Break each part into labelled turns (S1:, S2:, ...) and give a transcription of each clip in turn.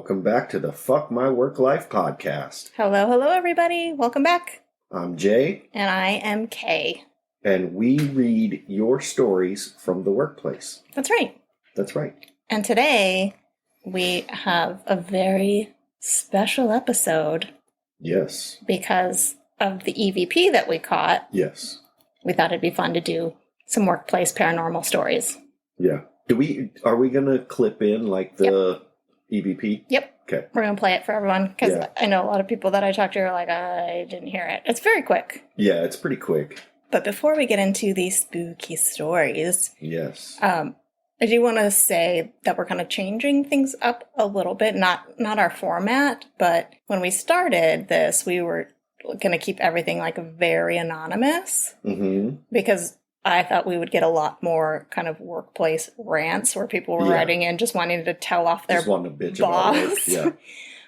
S1: Welcome back to the Fuck My Work Life podcast.
S2: Hello, everybody. Welcome back.
S1: I'm Jay.
S2: And I am Kay.
S1: And we read your stories from the workplace.
S2: That's right.
S1: That's right.
S2: And today we have a very special episode.
S1: Yes.
S2: Because of the EVP that we caught.
S1: Yes.
S2: We thought it'd be fun to do some workplace paranormal stories.
S1: Yeah. Are we going to clip in like the EVP?
S2: Yep.
S1: Okay.
S2: We're going to play it for everyone because I know a lot of people that I talk to are like, I didn't hear it. It's very quick.
S1: Yeah, it's pretty quick.
S2: But before we get into these spooky stories,
S1: yes,
S2: I do want to say that we're kind of changing things up a little bit. Not our format, but when we started this, we were going to keep everything like very anonymous because I thought we would get a lot more kind of workplace rants where people were writing in just wanting to tell off their boss.
S1: Yeah.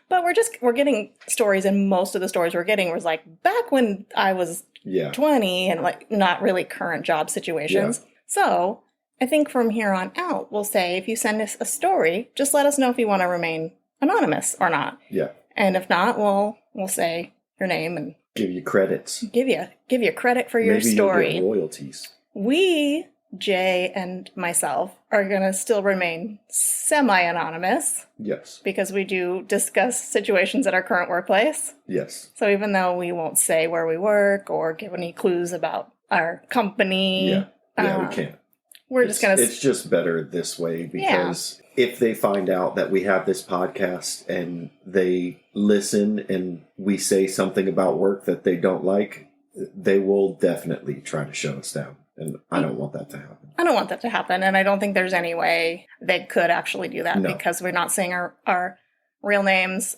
S2: But we're getting stories, and most of the stories we're getting was like back when I was 20 and like not really current job situations. Yeah. So I think from here on out, we'll say if you send us a story, just let us know if you want to remain anonymous or not.
S1: Yeah.
S2: And if not, we'll say your name and
S1: give you credits.
S2: Give you credit for your story.
S1: Maybe you'll get royalties.
S2: We, Jay and myself, are going to still remain semi-anonymous.
S1: Yes.
S2: Because we do discuss situations at our current workplace.
S1: Yes.
S2: So even though we won't say where we work or give any clues about our company.
S1: Yeah, we can't.
S2: We're just going to...
S1: It's just better this way because if they find out that we have this podcast and they listen and we say something about work that they don't like, they will definitely try to shut us down. And I don't want that to happen.
S2: I don't want that to happen. And I don't think there's any way they could actually do that because we're not saying our real names.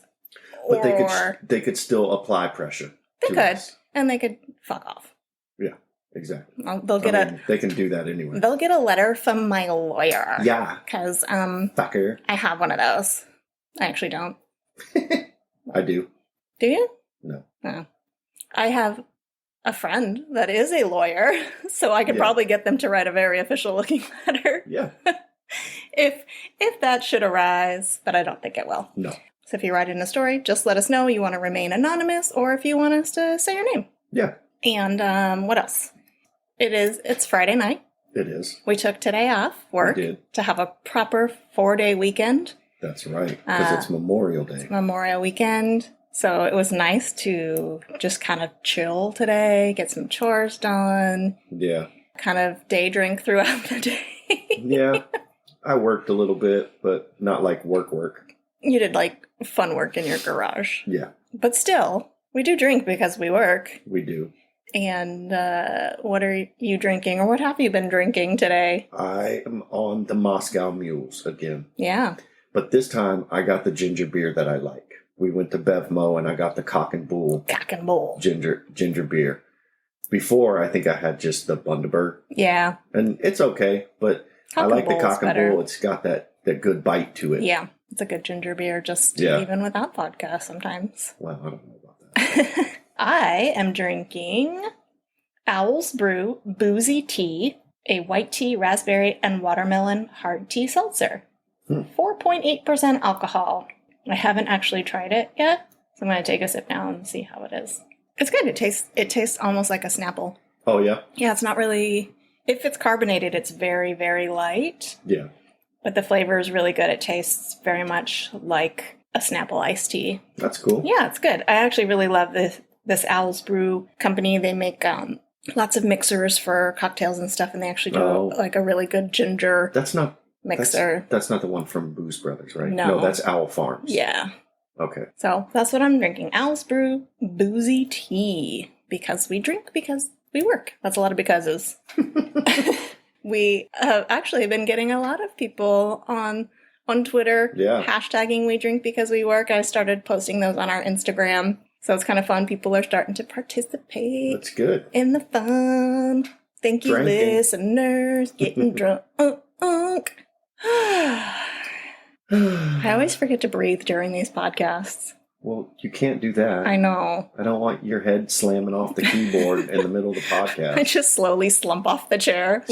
S1: But they could still apply pressure.
S2: They could. Us. And they could fuck off.
S1: Yeah, exactly.
S2: They
S1: can do that anyway.
S2: They'll get a letter from my lawyer.
S1: Yeah.
S2: Because
S1: fucker.
S2: I have one of those. I actually don't.
S1: I do.
S2: Do you?
S1: No.
S2: Oh. I have a friend that is a lawyer, so I could probably get them to write a very official-looking letter.
S1: Yeah.
S2: if that should arise, but I don't think it will.
S1: No.
S2: So if you write in a story, just let us know you want to remain anonymous, or if you want us to say your name.
S1: Yeah.
S2: And what else? It's Friday night.
S1: It is.
S2: We took today off work to have a proper 4-day weekend.
S1: That's right, because it's Memorial Day.
S2: It's Memorial Weekend. So it was nice to just kind of chill today, get some chores done.
S1: Yeah.
S2: Kind of day drink throughout the day.
S1: Yeah. I worked a little bit, but not like work.
S2: You did like fun work in your garage.
S1: Yeah.
S2: But still, we do drink because we work.
S1: We do.
S2: And what are you drinking, or what have you been drinking today?
S1: I am on the Moscow Mules again.
S2: Yeah.
S1: But this time I got the ginger beer that I like. We went to Bevmo and I got the Cock and Bull. Ginger beer. Before, I think I had just the Bundaberg.
S2: Yeah.
S1: And it's okay, but I like the Cock and Bull. It's got that good bite to it.
S2: Yeah. It's a good ginger beer, even without vodka sometimes.
S1: Well, I don't know about that.
S2: I am drinking Owl's Brew Boozy Tea, a white tea, raspberry, and watermelon hard tea seltzer. 4.8% alcohol. I haven't actually tried it yet, so I'm going to take a sip now and see how it is. It's good. It tastes almost like a Snapple.
S1: Oh, yeah?
S2: Yeah, it's not really... If it's carbonated, it's very, very light.
S1: Yeah.
S2: But the flavor is really good. It tastes very much like a Snapple iced tea.
S1: That's cool.
S2: Yeah, it's good. I actually really love this Owl's Brew company. They make lots of mixers for cocktails and stuff, and they actually do like a really good ginger...
S1: That's not...
S2: mixer.
S1: That's not the one from Booze Brothers, right?
S2: No,
S1: that's Owl Farms.
S2: Yeah.
S1: Okay.
S2: So that's what I'm drinking. Owl's Brew Boozy Tea. Because we drink, because we work. That's a lot of becauses. We have actually been getting a lot of people on Twitter hashtagging We Drink Because We Work. I started posting those on our Instagram. So it's kind of fun. People are starting to participate.
S1: That's good.
S2: In the fun. Thank you, listeners. Getting drunk. I always forget to breathe during these podcasts.
S1: Well, you can't do that.
S2: I know.
S1: I don't want your head slamming off the keyboard in the middle of the podcast.
S2: I just slowly slump off the chair.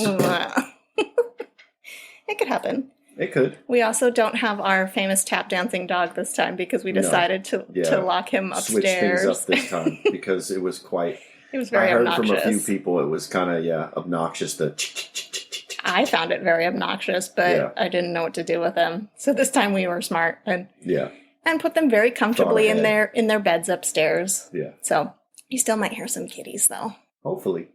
S2: It could happen.
S1: It could.
S2: We also don't have our famous tap dancing dog this time because we decided to lock him upstairs.
S1: Switch things up this time because it was quite...
S2: It was very obnoxious.
S1: I heard from a few people it was kind of, obnoxious.
S2: I found it very obnoxious, but I didn't know what to do with him. So this time we were smart and put them very comfortably in their beds upstairs.
S1: Yeah.
S2: So you still might hear some kitties, though.
S1: Hopefully.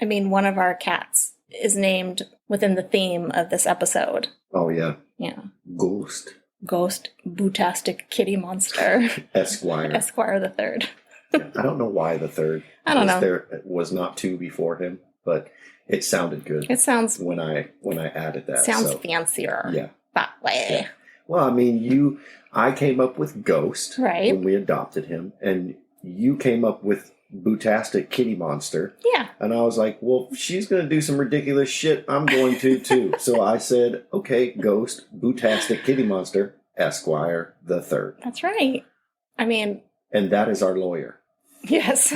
S2: I mean, one of our cats is named within the theme of this episode.
S1: Oh, yeah.
S2: Yeah.
S1: Ghost,
S2: Bootastic Kitty Monster.
S1: Esquire
S2: the third.
S1: I don't know why the third.
S2: I don't know.
S1: There was not two before him, but it sounded good.
S2: It sounds...
S1: When I added that.
S2: Sounds fancier.
S1: Yeah.
S2: That way.
S1: Yeah. Well, I mean, I came up with Ghost.
S2: Right.
S1: When we adopted him, and you came up with Bootastic Kitty Monster.
S2: Yeah.
S1: And I was like, well, if she's going to do some ridiculous shit, I'm going to too. So I said, okay, Ghost, Bootastic Kitty Monster, Esquire the third.
S2: That's right. I mean...
S1: And that is our lawyer.
S2: Yes.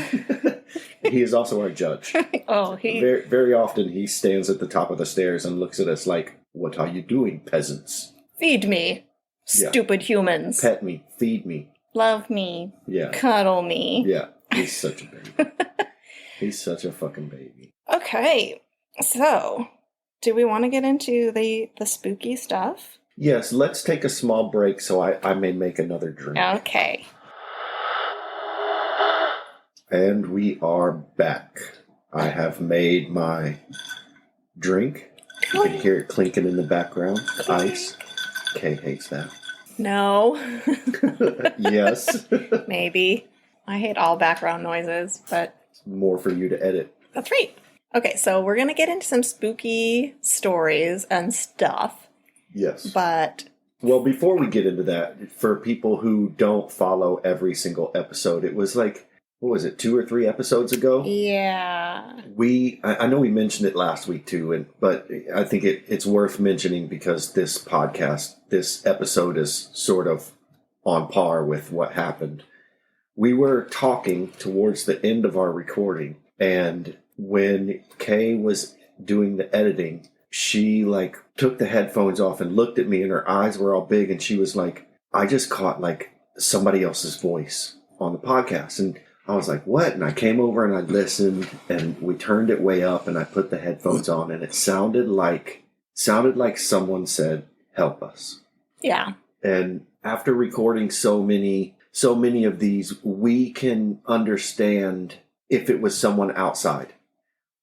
S1: He is also our judge. Very, very often he stands at the top of the stairs and looks at us like, what are you doing, peasants?
S2: Feed me, stupid humans.
S1: Pet me, feed me.
S2: Love me.
S1: Yeah.
S2: Cuddle me.
S1: Yeah. He's such a baby. He's such a fucking baby.
S2: Okay. So, do we want to get into the spooky stuff?
S1: Yes, let's take a small break so I may make another drink.
S2: Okay.
S1: And we are back. I have made my drink. You can hear it clinking in the background. Ice. Kay hates that.
S2: No.
S1: Yes.
S2: Maybe. I hate all background noises, but...
S1: More for you to edit.
S2: That's right. Okay, so we're going to get into some spooky stories and stuff.
S1: Yes.
S2: But...
S1: Well, before we get into that, for people who don't follow every single episode, it was like... What was it, 2 or 3 episodes ago?
S2: Yeah.
S1: I know we mentioned it last week too, but I think it's worth mentioning because this episode is sort of on par with what happened. We were talking towards the end of our recording, and when Kay was doing the editing, she took the headphones off and looked at me, and her eyes were all big, and she was like, I just caught somebody else's voice on the podcast. And I was like, what? And I came over and I listened, and we turned it way up, and I put the headphones on, and it sounded like someone said, help us.
S2: Yeah.
S1: And after recording so many of these, we can understand if it was someone outside,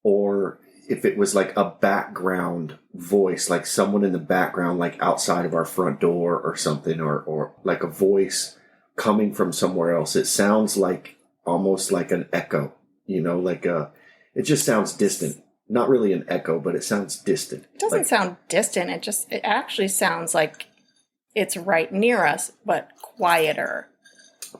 S1: or if it was like a background voice, like someone in the background, like outside of our front door or something, or like a voice coming from somewhere else. It sounds like almost like an echo, it just sounds distant. Not really an echo, but it sounds distant.
S2: It doesn't sound distant. It actually sounds like it's right near us, but quieter.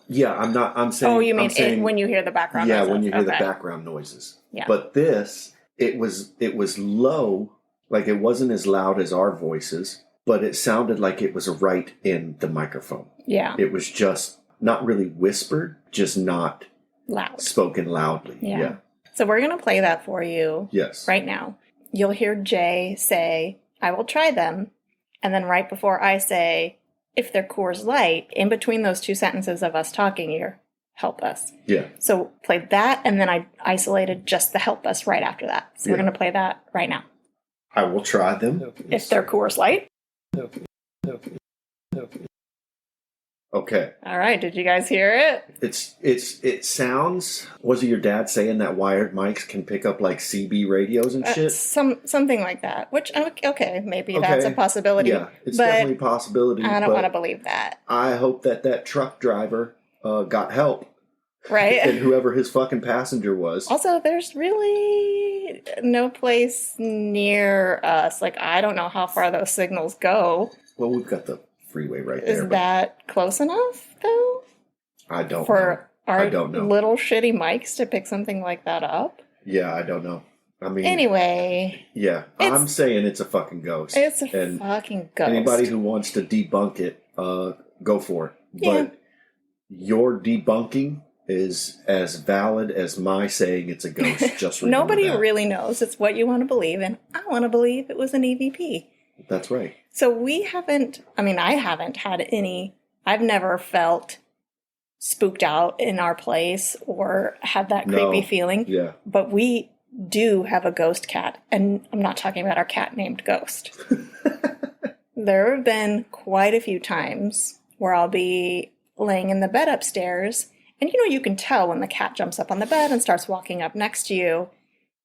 S1: Yeah, I'm saying...
S2: Oh, you mean when you hear the background noises?
S1: Yeah, when you hear the background noises.
S2: Yeah.
S1: But this, it was low, like it wasn't as loud as our voices, but it sounded like it was right in the microphone.
S2: Yeah.
S1: It was just not really whispered, just not...
S2: Loud.
S1: Spoken loudly. Yeah.
S2: So we're going to play that for you.
S1: Yes.
S2: Right now. You'll hear Jay say, I will try them. And then right before I say, if they're Coors Light, in between those 2 sentences of us talking, you're help us.
S1: Yeah.
S2: So play that, and then I isolated just the help us right after that. So we're going to play that right now.
S1: I will try them.
S2: If they're Coors Light.
S1: Okay.
S2: All right. Did you guys hear it?
S1: It sounds. Was it your dad saying that wired mics can pick up like CB radios and shit?
S2: Something like that. Which maybe that's a possibility.
S1: Yeah, it's definitely a possibility.
S2: I don't want to believe that.
S1: I hope that truck driver got help.
S2: Right.
S1: And whoever his fucking passenger was.
S2: Also, there's really no place near us. I don't know how far those signals go.
S1: Well, we've got the freeway right there.
S2: Is that close enough, though?
S1: I don't know.
S2: For our
S1: don't know.
S2: Little shitty mics to pick something like that up?
S1: Yeah, I don't know. I mean...
S2: Anyway.
S1: Yeah, I'm saying it's a fucking ghost.
S2: It's a fucking ghost.
S1: Anybody who wants to debunk it, go for it.
S2: Yeah.
S1: But your debunking is as valid as my saying it's a ghost. Just remember
S2: Nobody
S1: that.
S2: really knows. It's what you want to believe, and I want to believe it was an EVP.
S1: That's right.
S2: So I haven't had I've never felt spooked out in our place or had that creepy feeling.
S1: Yeah.
S2: But we do have a ghost cat. And I'm not talking about our cat named Ghost. There have been quite a few times where I'll be laying in the bed upstairs, and you can tell when the cat jumps up on the bed and starts walking up next to you.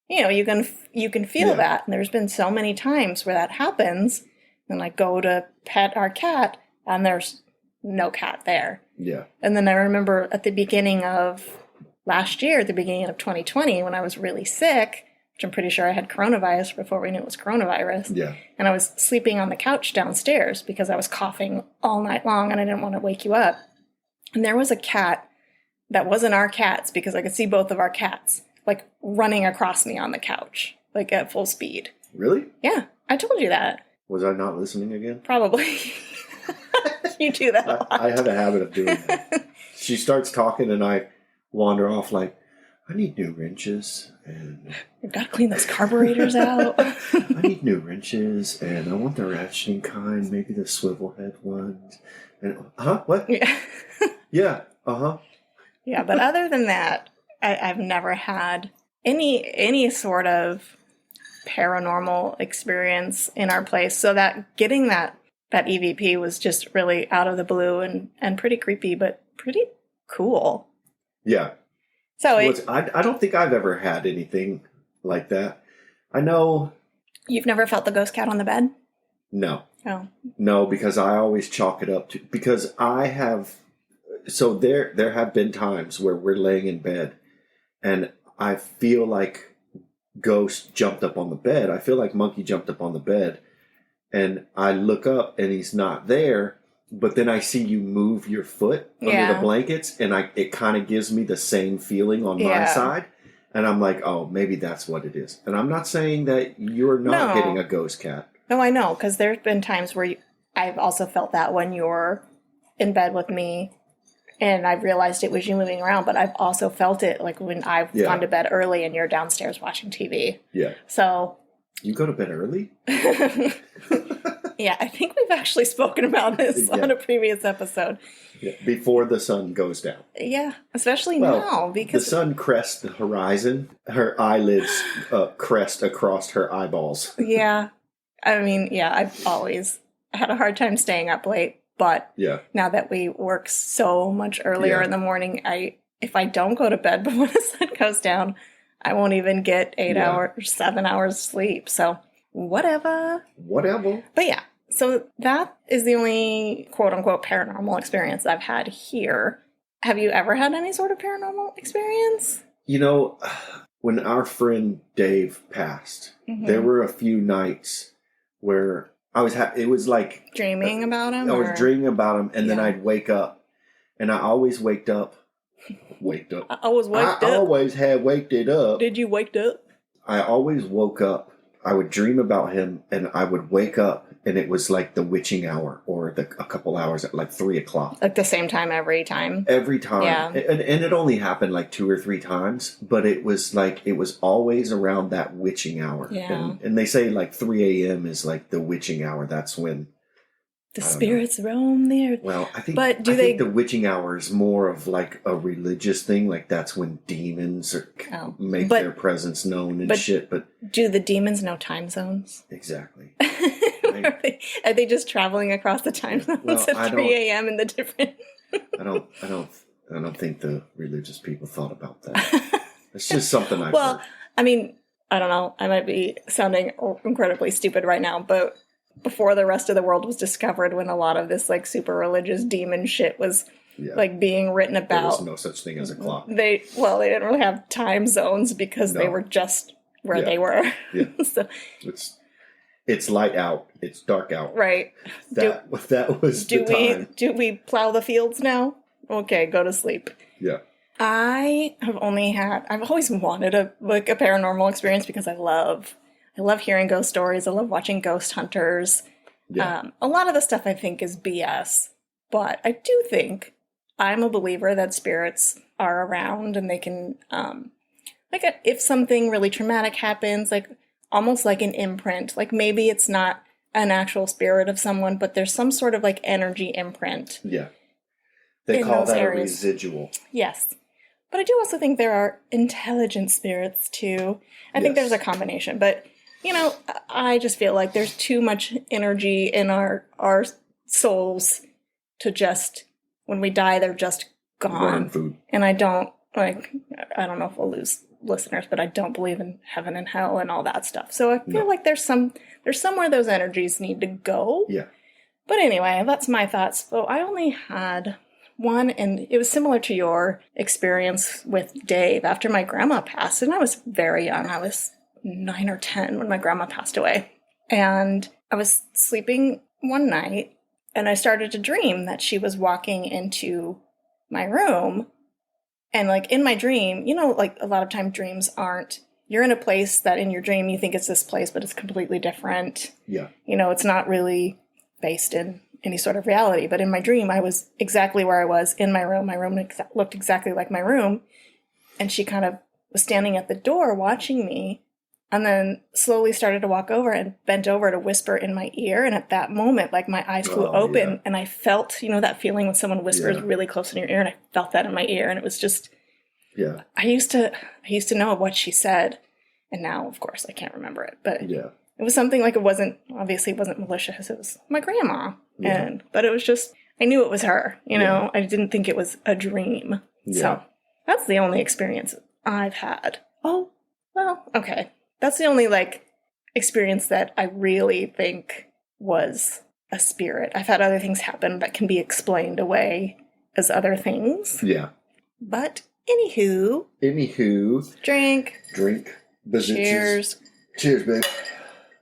S2: You can feel that. And there's been so many times where that happens, and I go to pet our cat, and there's no cat there.
S1: Yeah.
S2: And then I remember at the beginning of last year, at the beginning of 2020, when I was really sick, which I'm pretty sure I had coronavirus before we knew it was coronavirus.
S1: Yeah.
S2: And I was sleeping on the couch downstairs because I was coughing all night long and I didn't want to wake you up. And there was a cat that wasn't our cats, because I could see both of our cats, like, running across me on the couch, like, at full speed.
S1: Really?
S2: Yeah, I told you that.
S1: Was I not listening again?
S2: Probably. You do that a lot.
S1: I have a habit of doing that. She starts talking and I wander off like, I need new wrenches, and
S2: You've got to clean those carburetors out.
S1: I need new wrenches, and I want the ratcheting kind, maybe the swivel head ones. And what?
S2: Yeah.
S1: Yeah.
S2: Yeah, but other than that, I've never had any sort of paranormal experience in our place. So that getting that EVP was just really out of the blue and pretty creepy, but pretty cool.
S1: Yeah.
S2: So
S1: I don't think I've ever had anything like that. I know.
S2: You've never felt the ghost cat on the bed?
S1: No.
S2: Oh.
S1: No, because I always chalk it up to, because I have, so there have been times where we're laying in bed and I feel like ghost jumped up on the bed. I feel like monkey jumped up on the bed, and I look up and he's not there. But then I see you move your foot under the blankets, and it kind of gives me the same feeling on my side. And I'm like, oh, maybe that's what it is. And I'm not saying that you're not getting a ghost cat.
S2: No, I know, because there's been times where I've also felt that when you're in bed with me, and I've realized it was you moving around. But I've also felt it like when I've gone to bed early and you're downstairs watching TV. Yeah. So.
S1: You go to bed early?
S2: Yeah, I think we've actually spoken about this on a previous episode.
S1: Yeah, before the sun goes down.
S2: Yeah, especially now, because
S1: the sun crests the horizon. Her eyelids crest across her eyeballs.
S2: Yeah. I mean, I've always had a hard time staying up late, but now that we work so much earlier in the morning, if I don't go to bed before the sun goes down, I won't even get 8 hours, 7 hours sleep. So whatever. But yeah, so that is the only quote unquote paranormal experience I've had here. Have you ever had any sort of paranormal experience?
S1: When our friend Dave passed, there were a few nights where I was, it was like
S2: dreaming about him.
S1: I was dreaming about him, and then I'd wake up, and I always waked up. I always had waked it up.
S2: Did you wake up?
S1: I always woke up. I would dream about him, and I would wake up, and it was like the witching hour, or a couple hours at like 3 o'clock.
S2: Like the same time every time?
S1: Every time.
S2: Yeah.
S1: And it only happened like 2 or 3 times, but it was always around that witching hour.
S2: Yeah.
S1: And they say like 3 a.m. is like the witching hour. That's when
S2: the spirits roam the earth.
S1: Well, I think the witching hour is more of like a religious thing. Like that's when demons make their presence known and shit. But
S2: do the demons know time zones?
S1: Exactly.
S2: Are they just traveling across the time zones at 3 a.m. in the different?
S1: I don't think the religious people thought about that. It's just something I've heard.
S2: I mean, I don't know. I might be sounding incredibly stupid right now, but before the rest of the world was discovered, when a lot of this like super religious demon shit was like being written about,
S1: there was no such thing as a clock.
S2: They didn't really have time zones because they were just where they were.
S1: Yeah. So it's light out, it's dark out.
S2: Right.
S1: That was the time.
S2: Do we plow the fields now? Okay, go to sleep.
S1: Yeah.
S2: I've always wanted a paranormal experience because I love hearing ghost stories. I love watching ghost hunters. Yeah. A lot of the stuff I think is BS, but I do think I'm a believer that spirits are around and they can, if something really traumatic happens, like almost like an imprint, like maybe it's not an actual spirit of someone, but there's some sort of like energy imprint.
S1: Yeah. They
S2: in
S1: call
S2: those
S1: that
S2: areas.
S1: a residual.
S2: Yes. But I do also think there are intelligent spirits too. I think there's a combination, but you know, I just feel like there's too much energy in our souls to just, when we die, they're just gone.
S1: Burn food.
S2: And I don't know if we'll lose listeners, but I don't believe in heaven and hell and all that stuff. So I feel like there's somewhere those energies need to go.
S1: Yeah.
S2: But anyway, that's my thoughts. So I only had one, and it was similar to your experience with Dave after my grandma passed. And I was very young. I was 9 or 10 when my grandma passed away. And I was sleeping one night, and I started to dream that she was walking into my room. And like in my dream, you know, like a lot of time dreams aren't, you're in a place that in your dream you think it's this place, but it's completely different.
S1: Yeah.
S2: You know, it's not really based in any sort of reality. But in my dream, I was exactly where I was in my room. My room looked exactly like my room. And she kind of was standing at the door watching me, and then slowly started to walk over and bent over to whisper in my ear. And at that moment, like my eyes flew open, and I felt, you know, that feeling when someone whispers really close in your ear, and I felt that in my ear. And it was just, I used to know what she said. And now, of course, I can't remember it, but it was something like, it wasn't malicious. It was my grandma. But it was just, I knew it was her, you know, I didn't think it was a dream. So that's the only experience I've had. Oh, well, okay. That's the only like experience that I really think was a spirit. I've had other things happen that can be explained away as other things. Yeah. But anywho. Drink. Cheers.
S1: Cheers, babe.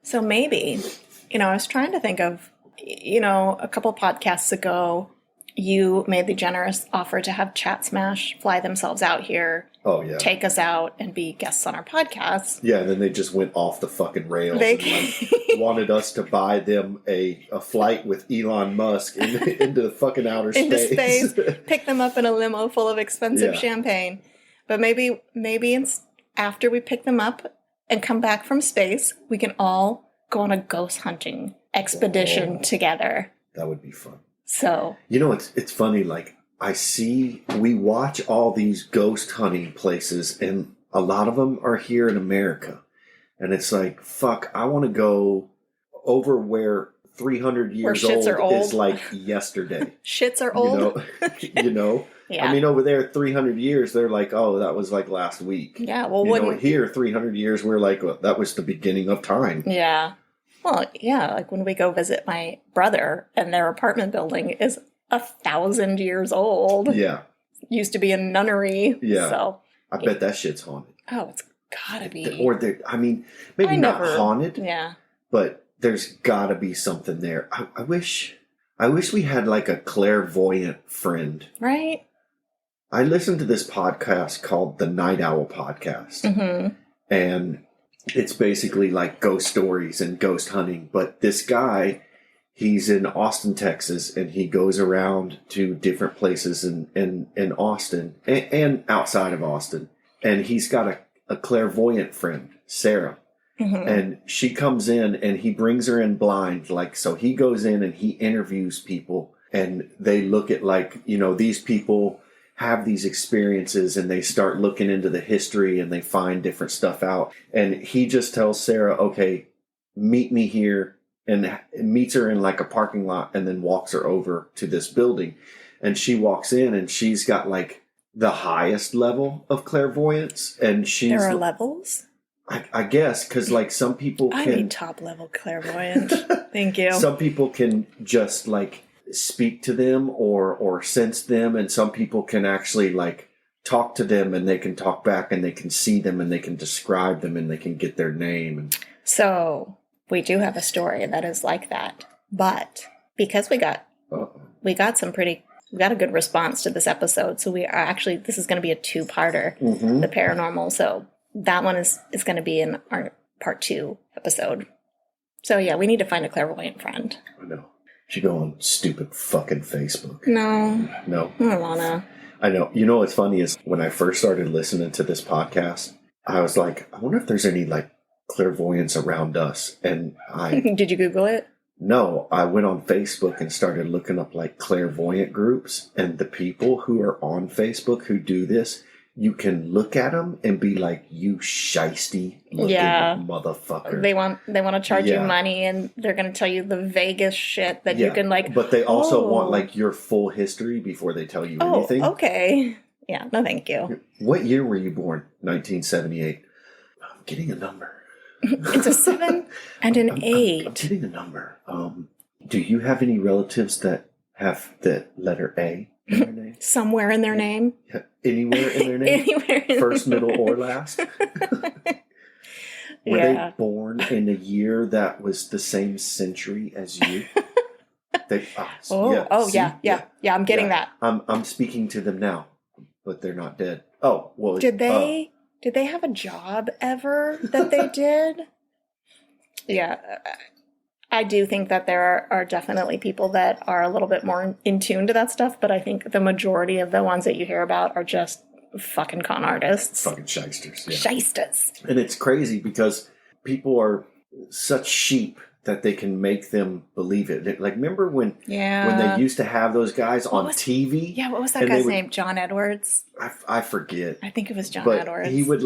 S2: So maybe, you know, I was trying to think of, you know, a couple podcasts ago, you made the generous offer to have Chat Smash fly themselves out here.
S1: Oh, yeah.
S2: Take us out and be guests on our podcast.
S1: Yeah, and then they just went off the fucking rails and wanted us to buy them a flight with Elon Musk into the fucking outer space.
S2: Into space. Pick them up in a limo full of expensive champagne. But maybe after we pick them up and come back from space, we can all go on a ghost hunting expedition together.
S1: That would be fun.
S2: So,
S1: you know, it's funny, like, we watch all these ghost hunting places, and a lot of them are here in America. And it's like, fuck, I want to go over where 300 years old is like yesterday.
S2: Shits are old.
S1: You know? Yeah. I mean, over there, 300 years, they're like, oh, that was like last week.
S2: Yeah, well,
S1: here, 300 years, we're like, well, that was the beginning of time.
S2: Yeah. Well, yeah, like when we go visit my brother, and their apartment building is 1,000 years old.
S1: Yeah.
S2: Used to be a nunnery.
S1: Yeah.
S2: So
S1: I bet that shit's haunted.
S2: Oh, it's gotta be.
S1: Or, maybe not haunted.
S2: Yeah.
S1: But there's gotta be something there. I wish we had like a clairvoyant friend.
S2: Right?
S1: I listened to this podcast called the Night Owl Podcast. Mm-hmm. And it's basically like ghost stories and ghost hunting. But this guy, he's in Austin, Texas, and he goes around to different places in Austin and outside of Austin. And he's got a clairvoyant friend, Sarah. Mm-hmm. And she comes in and he brings her in blind. Like, so he goes in and he interviews people, and they look at, like, you know, these people have these experiences, and they start looking into the history, and they find different stuff out. And he just tells Sarah, okay, meet me here, and meets her in like a parking lot, and then walks her over to this building. And she walks in, and she's got like the highest level of clairvoyance. And
S2: there are levels?
S1: I guess, because like some people can...
S2: I need top level clairvoyance. Thank you.
S1: Some people can just like speak to them or sense them, and some people can actually like talk to them, and they can talk back, and they can see them, and they can describe them, and they can get their name.
S2: So we do have a story that is like that, but because we got a good response to this episode, so we are actually, this is going to be a 2-parter, the paranormal. So that one is going to be in our part 2 episode. So yeah, we need to find a clairvoyant friend.
S1: I know. She go on stupid fucking Facebook.
S2: No.
S1: I
S2: don't wanna.
S1: I know. You know what's funny is when I first started listening to this podcast, I was like, I wonder if there's any like clairvoyance around us. And
S2: Did you Google it?
S1: No, I went on Facebook and started looking up like clairvoyant groups, and the people who are on Facebook who do this, you can look at them and be like, you shisty looking motherfucker.
S2: They want to charge you money, and they're going to tell you the vaguest shit that you can like.
S1: But they also want like your full history before they tell you anything.
S2: Okay. Yeah, no thank you.
S1: What year were you born? 1978. I'm getting a number.
S2: It's a 7 and an 8.
S1: I'm getting a number. Do you have any relatives that have the letter A in their name?
S2: Somewhere in their name?
S1: Yeah. Anywhere in their name?
S2: Anywhere in
S1: First, middle, or last? Were they born in a year that was the same century as you?
S2: I'm getting that.
S1: I'm speaking to them now, but they're not dead. Oh, well.
S2: Did they have a job ever that they did? Yeah. I do think that there are definitely people that are a little bit more in tune to that stuff, but I think the majority of the ones that you hear about are just fucking con artists.
S1: Fucking shysters. Yeah.
S2: Shysters.
S1: And it's crazy because people are such sheep that they can make them believe it. Like, remember when they used to have those guys on TV?
S2: Yeah, what was that guy's name? John Edwards?
S1: I forget.
S2: I think it was John Edwards.
S1: He would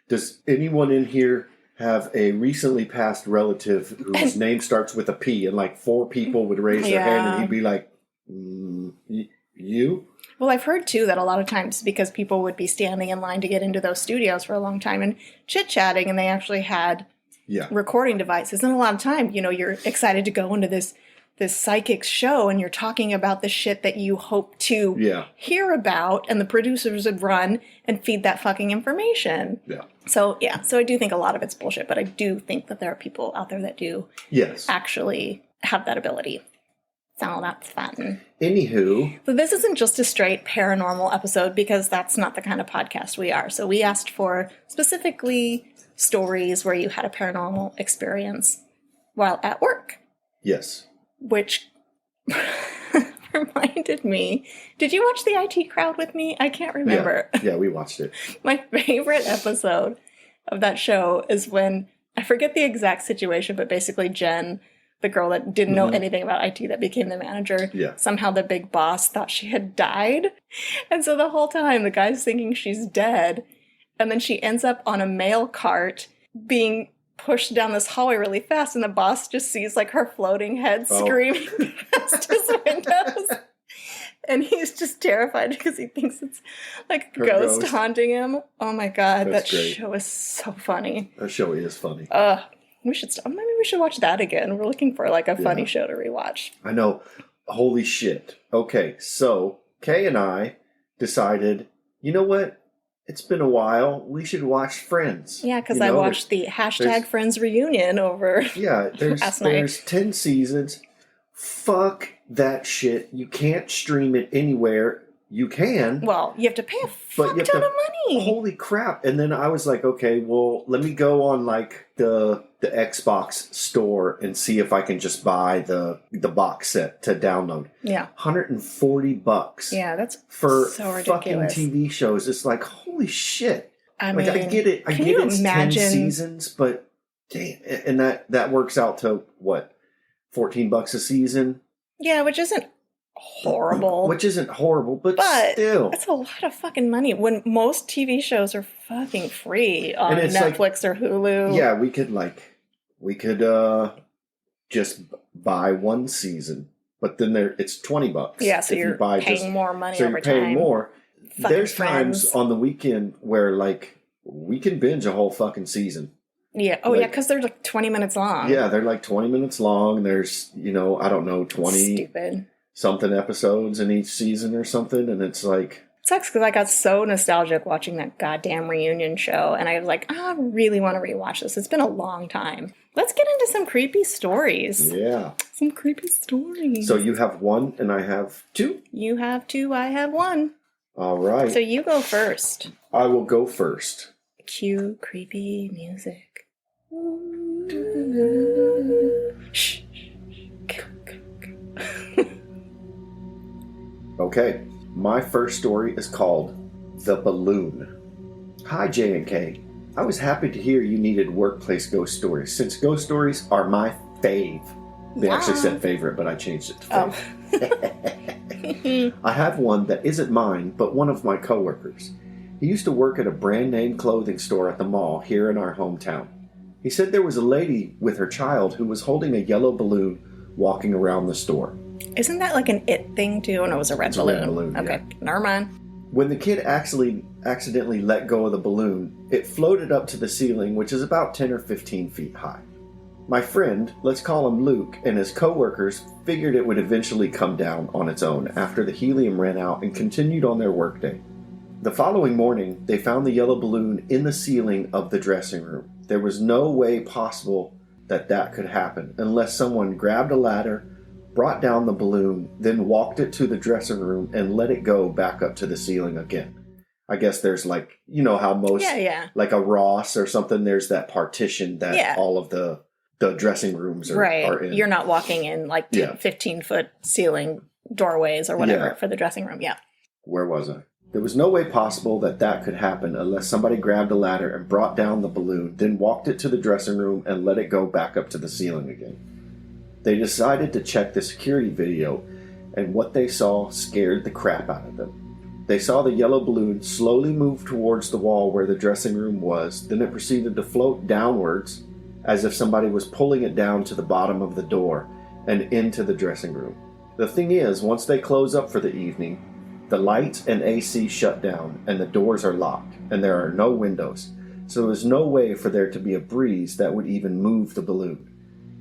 S1: does anyone in here have a recently passed relative whose name starts with a P? And like 4 people would raise their hand and he'd be like, you?
S2: Well, I've heard too that a lot of times because people would be standing in line to get into those studios for a long time and chit-chatting, and they actually had recording devices. And a lot of time, you're excited to go into this psychic show and you're talking about the shit that you hope to hear about, and the producers would run and feed that fucking information. Yeah. So I do think a lot of it's bullshit, but I do think that there are people out there that do actually have that ability. So that's fun.
S1: Anywho.
S2: So this isn't just a straight paranormal episode because that's not the kind of podcast we are. So we asked for specifically stories where you had a paranormal experience while at work.
S1: Yes.
S2: Which reminded me, did you watch the IT Crowd with me? I can't remember.
S1: Yeah, we watched it.
S2: My favorite episode of that show is when, I forget the exact situation, but basically Jen, the girl that didn't know anything about IT that became the manager, somehow the big boss thought she had died. And so the whole time the guy's thinking she's dead. And then she ends up on a mail cart being pushed down this hallway really fast, and the boss just sees like her floating head screaming past his windows. And he's just terrified because he thinks it's like a ghost haunting him. Oh my God, that show is so funny.
S1: That show is funny.
S2: We should maybe we should watch that again. We're looking for like a funny show to rewatch.
S1: I know. Holy shit. Okay, so Kay and I decided, you know what? It's been a while. We should watch Friends.
S2: Yeah, because I watched the hashtag Friends reunion over
S1: there's 10 seasons. Fuck that shit. You can't stream it anywhere. You can.
S2: Well, you have to pay a fuck ton of money.
S1: Holy crap. And then I was like, okay, well, let me go on like the Xbox store and see if I can just buy the box set to download. Yeah. $140. Yeah, that's so ridiculous. Fucking TV shows. It's like, holy shit. I mean, I get it. I get it's 10 seasons, but damn, and that works out to what? $14 a season?
S2: Yeah, which isn't horrible.
S1: But still.
S2: That's a lot of fucking money when most TV shows are fucking free on Netflix or Hulu.
S1: Yeah, we could just buy one season, but then it's $20.
S2: Yeah, so you're paying more money
S1: so
S2: over
S1: you're paying
S2: time.
S1: More.
S2: Fucking
S1: There's times on the weekend where like we can binge a whole fucking season.
S2: Yeah. Oh, because they're like 20 minutes long.
S1: Yeah, they're like 20 minutes long. There's, I don't know, 20 something episodes in each season or something. And it's like...
S2: It sucks because I got so nostalgic watching that goddamn reunion show. And I was like, I really want to rewatch this. It's been a long time. Let's get into some creepy stories.
S1: Yeah.
S2: Some creepy stories.
S1: So you have one and I have two?
S2: You have two, I have one.
S1: All right.
S2: So you go first.
S1: I will go first.
S2: Cue creepy music. Shh.
S1: Okay, my first story is called The Balloon. Hi, J&K. I was happy to hear you needed workplace ghost stories, since ghost stories are my fave. They actually said favorite, but I changed it to favorite. I have one that isn't mine, but one of my coworkers. He used to work at a brand name clothing store at the mall here in our hometown. He said there was a lady with her child who was holding a yellow balloon walking around the store.
S2: Isn't that like an it thing too? No, it was a red balloon.
S1: A red balloon,
S2: okay,
S1: yeah.
S2: Never mind.
S1: When the kid accidentally let go of the balloon, it floated up to the ceiling, which is about 10 or 15 feet high. My friend, let's call him Luke, and his co-workers figured it would eventually come down on its own after the helium ran out and continued on their workday. The following morning, they found the yellow balloon in the ceiling of the dressing room. There was no way possible that could happen unless someone grabbed a ladder, brought down the balloon, then walked it to the dressing room and let it go back up to the ceiling again. I guess there's like, you know how most, like a Ross or something, there's that partition that all of the dressing rooms are in.
S2: You're not walking in like 15-foot ceiling doorways or whatever for the dressing room. Yeah.
S1: Where was I? There was no way possible that could happen unless somebody grabbed a ladder and brought down the balloon, then walked it to the dressing room and let it go back up to the ceiling again. They decided to check the security video, and what they saw scared the crap out of them. They saw the yellow balloon slowly move towards the wall where the dressing room was, then it proceeded to float downwards as if somebody was pulling it down to the bottom of the door and into the dressing room. The thing is, once they close up for the evening, the lights and AC shut down and the doors are locked and there are no windows, so there's no way for there to be a breeze that would even move the balloon.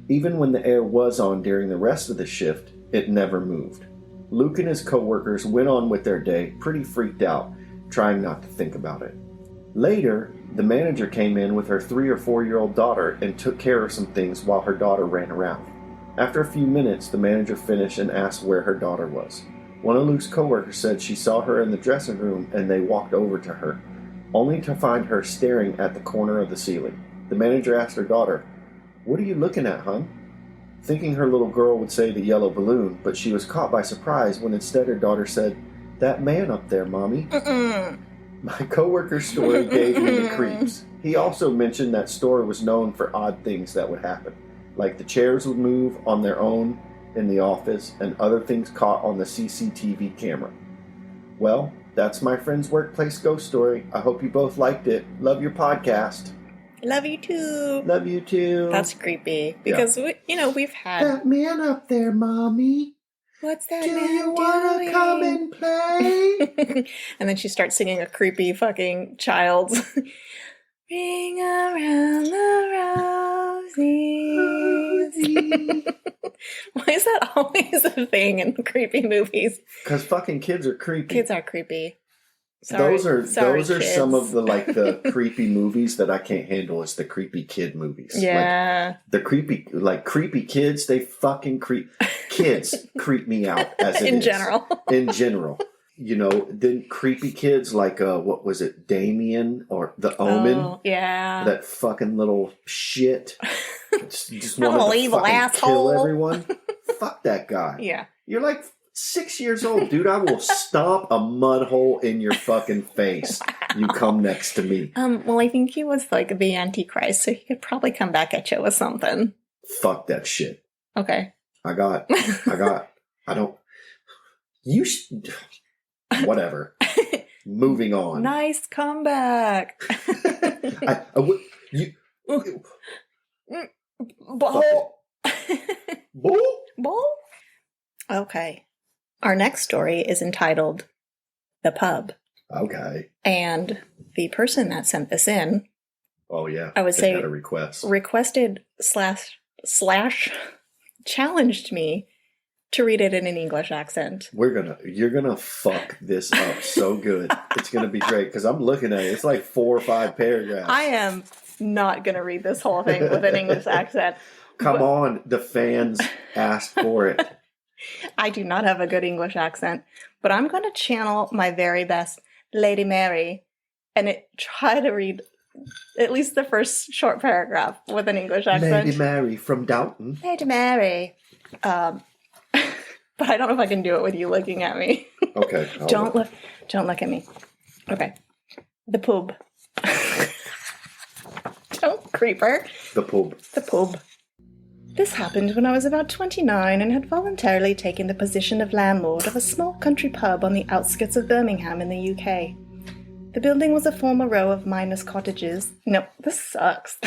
S1: Even when the air was on during the rest of the shift, it never moved. Luke and his co-workers went on with their day pretty freaked out, trying not to think about it. Later, the manager came in with her 3 or 4-year-old daughter and took care of some things while her daughter ran around. After a few minutes, the manager finished and asked where her daughter was. One of Luke's co-workers said she saw her in the dressing room and they walked over to her, only to find her staring at the corner of the ceiling. The manager asked her daughter, "What are you looking at, hon?" Thinking her little girl would say the yellow balloon, but she was caught by surprise when instead her daughter said, "That man up there, Mommy." My co-worker's story gave me the creeps. He also mentioned that store was known for odd things that would happen, like the chairs would move on their own in the office and other things caught on the CCTV camera. Well, that's my friend's workplace ghost story. I hope you both liked it. Love your podcast.
S2: Love you too.
S1: Love you too.
S2: That's creepy because we've had
S1: that man up there, Mommy.
S2: What's that
S1: Do
S2: man
S1: you want to come and play?
S2: And then she starts singing a creepy fucking child's Ring around the rosies. Why is that always a thing in creepy movies?
S1: Because fucking kids are creepy.
S2: Kids are creepy. Sorry,
S1: those are
S2: kids.
S1: Some of the creepy movies that I can't handle. Is the creepy kid movies.
S2: Yeah.
S1: The creepy kids, they fucking creep. Kids creep me out as it
S2: in
S1: is.
S2: general.
S1: In general. You know, then creepy kids like, what was it, Damien or The Omen? Oh,
S2: yeah.
S1: That fucking little shit. Just wanted
S2: little
S1: to
S2: evil
S1: fucking
S2: asshole.
S1: kill everyone. Fuck that guy.
S2: Yeah.
S1: You're like 6 years old, dude. I will stomp a mud hole in your fucking face. You come next to me.
S2: Well, I think he was like the Antichrist, so he could probably come back at you with something.
S1: Fuck that shit.
S2: Okay.
S1: I don't. You should. Whatever. Moving on.
S2: Nice comeback. Bull? Okay. Our next story is entitled The Pub.
S1: Okay.
S2: And the person that sent this in.
S1: Oh, yeah.
S2: I would say
S1: had a request.
S2: Requested slash challenged me to read it in an English accent.
S1: You're gonna fuck this up so good. It's gonna be great because I'm looking at it. It's like 4 or 5 paragraphs.
S2: I am not gonna read this whole thing with an English accent.
S1: Come on, the fans asked for it.
S2: I do not have a good English accent, but I'm gonna channel my very best Lady Mary and try to read at least the first short paragraph with an English accent.
S1: Lady Mary from Downton.
S2: Lady Mary. But I don't know if I can do it with you looking at me.
S1: Okay.
S2: Don't look at me. Okay. The pub. Don't creeper.
S1: The pub.
S2: The pub. This happened when I was about 29 and had voluntarily taken the position of landlord of a small country pub on the outskirts of Birmingham in the UK. The building was a former row of miners' cottages. No, this sucks.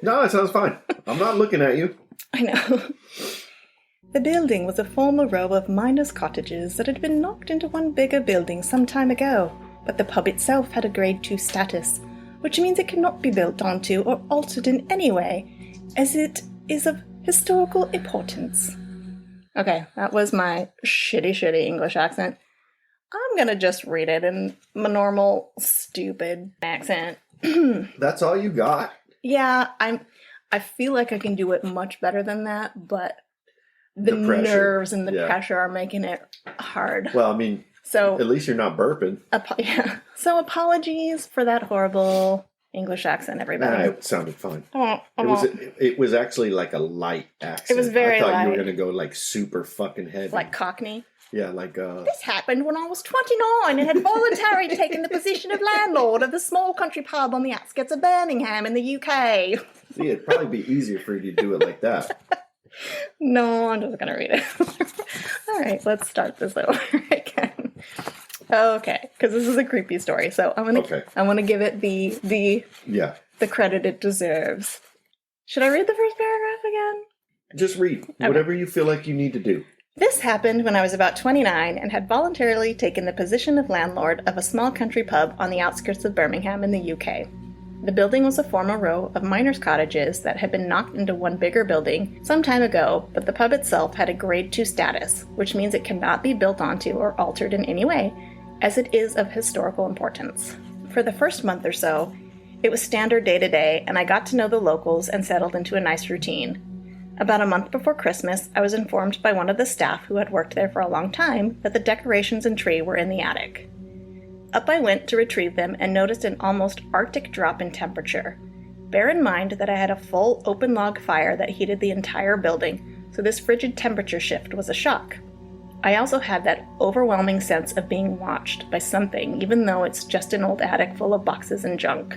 S1: No, it sounds fine. I'm not looking at you.
S2: I know. The building was a former row of miners' cottages that had been knocked into one bigger building some time ago, but the pub itself had a Grade 2 status, which means it cannot be built onto or altered in any way, as it is of historical importance. Okay, that was my shitty English accent. I'm gonna just read it in my normal, stupid accent.
S1: That's all you got?
S2: Yeah, I feel like I can do it much better than that, but the nerves and the pressure are making it hard.
S1: Well, I mean, so at least you're not burping.
S2: Yeah. So apologies for that horrible English accent, everybody.
S1: Nah, it sounded fine. It was actually like a light accent.
S2: It was very light.
S1: I thought you were going to go like super fucking heavy.
S2: Like Cockney?
S1: Yeah, like...
S2: This happened when I was 29 and had voluntarily taken the position of landlord of the small country pub on the outskirts of Birmingham in the UK.
S1: See, it'd probably be easier for you to do it like that.
S2: No, I'm just going to read it. All right, let's start this over again. Okay, because this is a creepy story, so I want to give it the credit it deserves. Should I read the first paragraph again?
S1: Just read whatever you feel like you need to do.
S2: This happened when I was about 29 and had voluntarily taken the position of landlord of a small country pub on the outskirts of Birmingham in the UK. The building was a former row of miners' cottages that had been knocked into one bigger building some time ago, but the pub itself had a Grade 2 status, which means it cannot be built onto or altered in any way, as it is of historical importance. For the first month or so, it was standard day-to-day, and I got to know the locals and settled into a nice routine. About a month before Christmas, I was informed by one of the staff who had worked there for a long time that the decorations and tree were in the attic. Up I went to retrieve them and noticed an almost Arctic drop in temperature. Bear in mind that I had a full open log fire that heated the entire building, so this frigid temperature shift was a shock. I also had that overwhelming sense of being watched by something, even though it's just an old attic full of boxes and junk.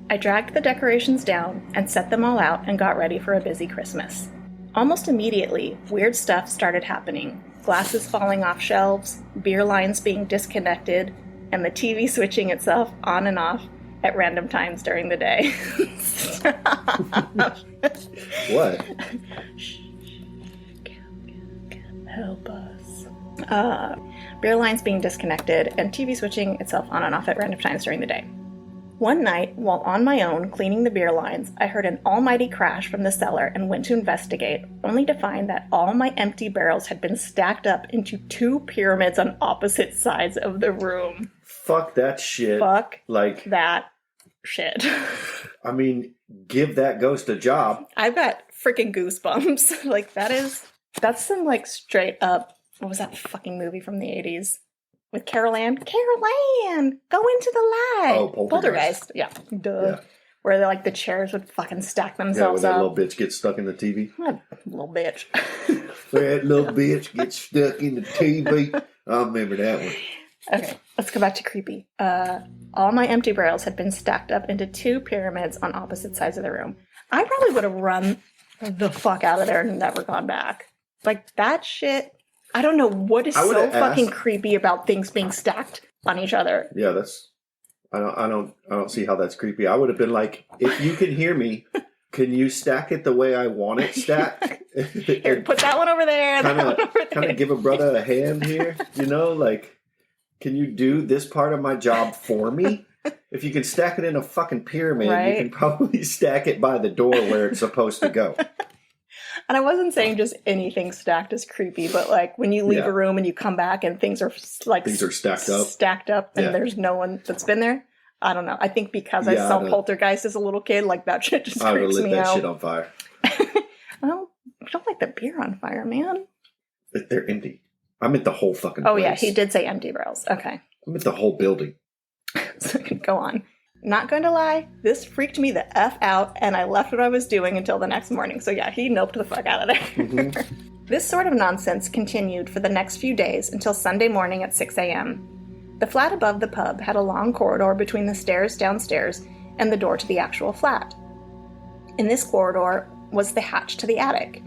S2: I dragged the decorations down and set them all out and got ready for a busy Christmas. Almost immediately, weird stuff started happening. Glasses falling off shelves, beer lines being disconnected, and the TV switching itself on and off at random times during the day.
S1: What?
S2: Help us. Beer lines being disconnected and TV switching itself on and off at random times during the day. One night, while on my own cleaning the beer lines, I heard an almighty crash from the cellar and went to investigate, only to find that all my empty barrels had been stacked up into 2 pyramids on opposite sides of the room.
S1: Fuck that shit.
S2: Fuck that shit.
S1: I mean, give that ghost a job.
S2: I've got freaking goosebumps. That's some straight up, what was that fucking movie from the 80s? With Carol Ann? Carol Ann! Go into the light!
S1: Oh, Poltergeist.
S2: Yeah. Duh. Yeah. Where the chairs would fucking stack themselves
S1: up. Yeah, where that little bitch gets stuck in the TV.
S2: That little bitch.
S1: That little bitch gets stuck in the TV. I remember that one.
S2: Okay, let's go back to creepy. All my empty barrels had been stacked up into 2 pyramids on opposite sides of the room. I probably would have run the fuck out of there and never gone back. That shit... I don't know what is so fucking creepy about things being stacked on each other.
S1: Yeah, I don't see how that's creepy. I would have been like, if you can hear me, can you stack it the way I want it stacked?
S2: Here, put that one over there.
S1: Kind of give a brother a hand here, can you do this part of my job for me? If you can stack it in a fucking pyramid, right? You can probably stack it by the door where it's supposed to go.
S2: And I wasn't saying just anything stacked is creepy, but when you leave a room and you come back and things are stacked up and there's no one that's been there. I don't know. I think because I saw Poltergeist as a little kid, that shit just creeps me out. I would lit that shit on fire. Well, I don't like the beer on fire, man.
S1: They're empty. I meant the whole fucking place.
S2: Oh yeah, he did say empty barrels. Okay.
S1: I meant the whole building.
S2: So go on. Not going to lie, this freaked me the F out, and I left what I was doing until the next morning. So yeah, he noped the fuck out of there. Mm-hmm. This sort of nonsense continued for the next few days until Sunday morning at 6 a.m. The flat above the pub had a long corridor between the stairs downstairs and the door to the actual flat. In this corridor was the hatch to the attic.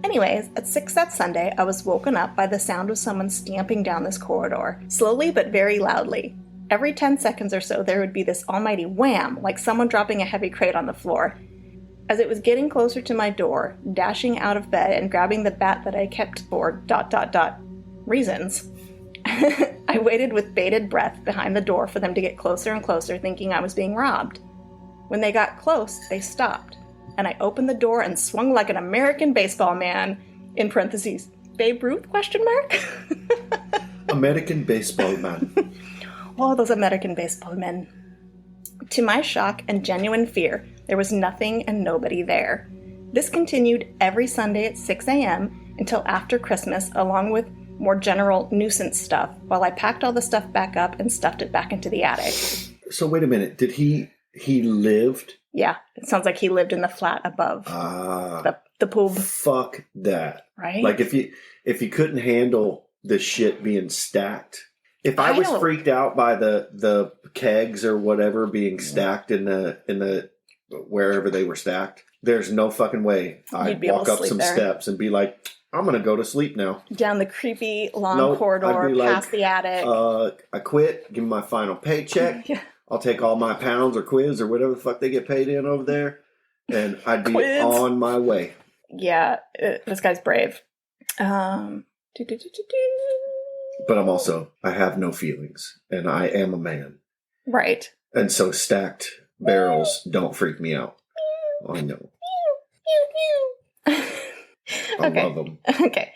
S2: Anyways, at 6 that Sunday, I was woken up by the sound of someone stamping down this corridor, slowly but very loudly. Every 10 seconds or so, there would be this almighty wham, like someone dropping a heavy crate on the floor. As it was getting closer to my door, dashing out of bed and grabbing the bat that I kept for ... reasons, I waited with bated breath behind the door for them to get closer and closer, thinking I was being robbed. When they got close, they stopped, and I opened the door and swung like an American baseball man, in parentheses, Babe Ruth, ?
S1: American baseball man.
S2: Oh, those American baseball men. To my shock and genuine fear, there was nothing and nobody there. This continued every Sunday at 6 a.m. until after Christmas, along with more general nuisance stuff, while I packed all the stuff back up and stuffed it back into the attic.
S1: So wait a minute, did he lived?
S2: Yeah, it sounds like he lived in the flat above. The pub.
S1: Fuck that.
S2: Right?
S1: Like if you couldn't handle the shit being stacked. If I was freaked out by the kegs or whatever being stacked in the wherever they were stacked, there's no fucking way I'd walk up some steps and be like, I'm going to go to sleep now. Down the creepy long corridor, past the attic. I quit. Give me my final paycheck. Yeah. I'll take all my pounds or quiz or whatever the fuck they get paid in over there. And I'd be on my way. Yeah, this guy's brave. But I have no feelings. And I am a man. Right. And so stacked barrels don't freak me out. I know. I love them. Okay.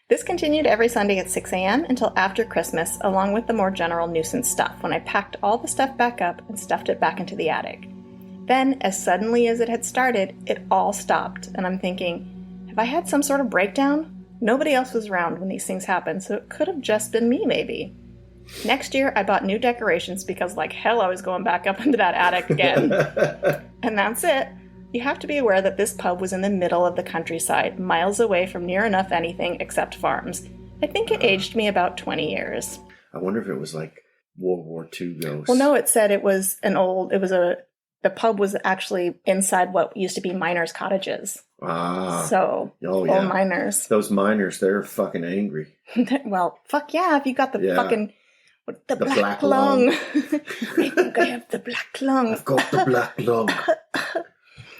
S1: This continued every Sunday at 6 a.m. until after Christmas, along with the more general nuisance stuff, when I packed all the stuff back up and stuffed it back into the attic. Then, as suddenly as it had started, it all stopped, and I'm thinking, have I had some sort of breakdown? Nobody else was around when these things happened, so it could have just been me, maybe. Next year, I bought new decorations because, like hell, I was going back up into that attic again. And that's it. You have to be aware that this pub was in the middle of the countryside, miles away from near enough anything except farms. I think it aged me about 20 years. I wonder if it was like World War II ghosts. Well, no, it said it was the pub was actually inside what used to be miners' cottages. So, old miners. Those miners, they're fucking angry. Well, fuck yeah, if you got the fucking... The black lung. I think I have the black lung. I've got the black lung.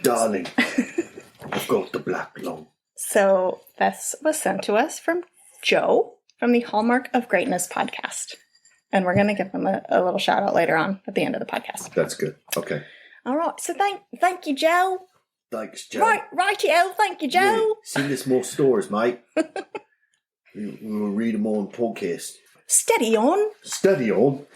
S1: Darling, I've got the black lung. So this was sent to us from Joe from the Hallmark of Greatness podcast. And we're going to give him a little shout out later on at the end of the podcast. That's good. Okay. All right. So thank you, Joe. Thanks, Joe. Rightio. Thank you, Joe. Yeah, send us more stories, mate. We'll read them on podcast. Steady on. Steady on.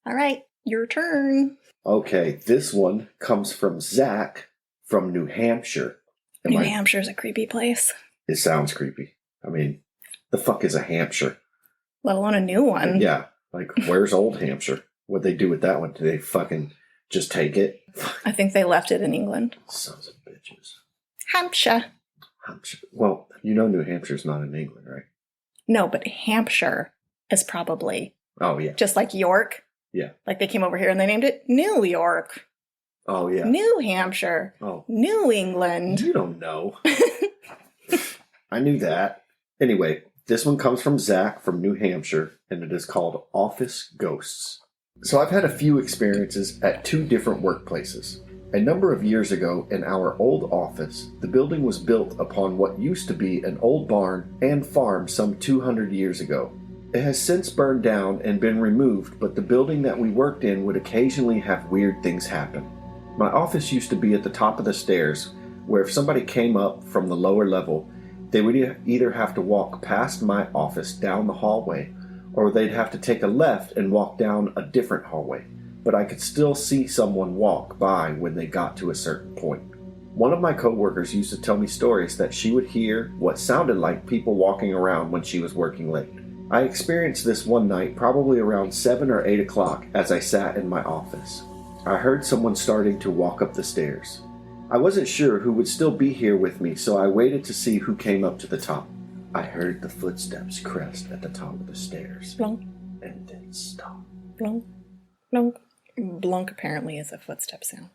S1: All right. Your turn. Okay, this one comes from Zach from New Hampshire. New Hampshire's a creepy place. It sounds creepy. I mean, the fuck is a Hampshire? Let alone a new one. Yeah, like where's Old Hampshire? What'd they do with that one? Did they fucking just take it? I think they left it in England. Sons of bitches. Hampshire. Well, you know New Hampshire's not in England, right? No, but Hampshire is probably... Oh, yeah. Just like York. Yeah. Like they came over here and they named it New York. Oh, yeah. New Hampshire. Oh. New England. You don't know. I knew that. Anyway, this one comes from Zach from New Hampshire, and it is called Office Ghosts. So I've had a few experiences at 2 different workplaces. A number of years ago, in our old office, the building was built upon what used to be an old barn and farm some 200 years ago. It has since burned down and been removed, but the building that we worked in would occasionally have weird things happen. My office used to be at the top of the stairs, where if somebody came up from the lower level, they would either have to walk past my office down the hallway, or they'd have to take a left and walk down a different hallway. But I could still see someone walk by when they got to a certain point. One of my coworkers used to tell me stories that she would hear what sounded like people walking around when she was working late. I experienced this one night, probably around 7 or 8 o'clock, as I sat in my office. I heard someone starting to walk up the stairs. I wasn't sure who would still be here with me, so I waited to see who came up to the top. I heard the footsteps crest at the top of the stairs. Blunk. And then stop. Blunk. Blunk. Blunk apparently is a footstep sound.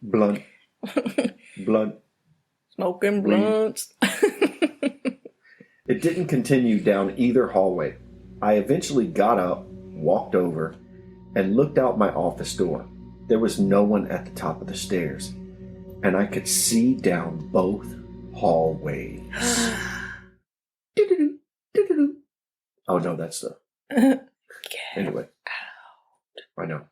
S1: Blunk. Blunt.
S2: Smoking blunts.
S1: It didn't continue down either hallway. I eventually got up, walked over, and looked out my office door. There was no one at the top of the stairs, and I could see down both hallways. Oh no, that's the... Anyway. I know.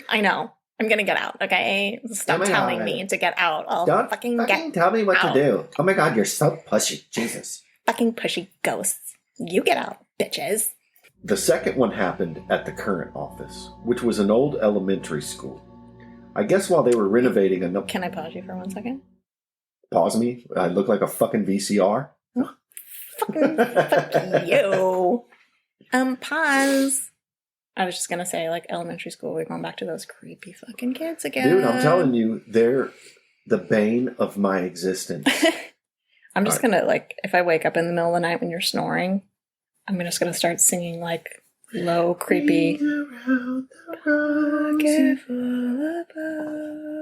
S2: I know. I'm gonna get out, okay? Stop telling me to get out. I'll
S1: Don't
S2: fucking
S1: tell me what
S2: out.
S1: to do. Oh my god, you're so pushy. Jesus.
S2: Fucking pushy ghosts. You get out, bitches.
S1: The second one happened at the current office, which was an old elementary school. I guess while they were renovating a...
S2: Can I pause you for 1 second?
S1: Pause me? I look like a fucking VCR?
S2: Fuck you. Pause. I was just gonna say, like, elementary school, we're going back to those creepy fucking kids again.
S1: Dude, I'm telling you, they're the bane of my existence.
S2: I'm just gonna, like, if I wake up in the middle of the night when you're snoring, I'm just gonna start singing, like, low, creepy. Pocket full of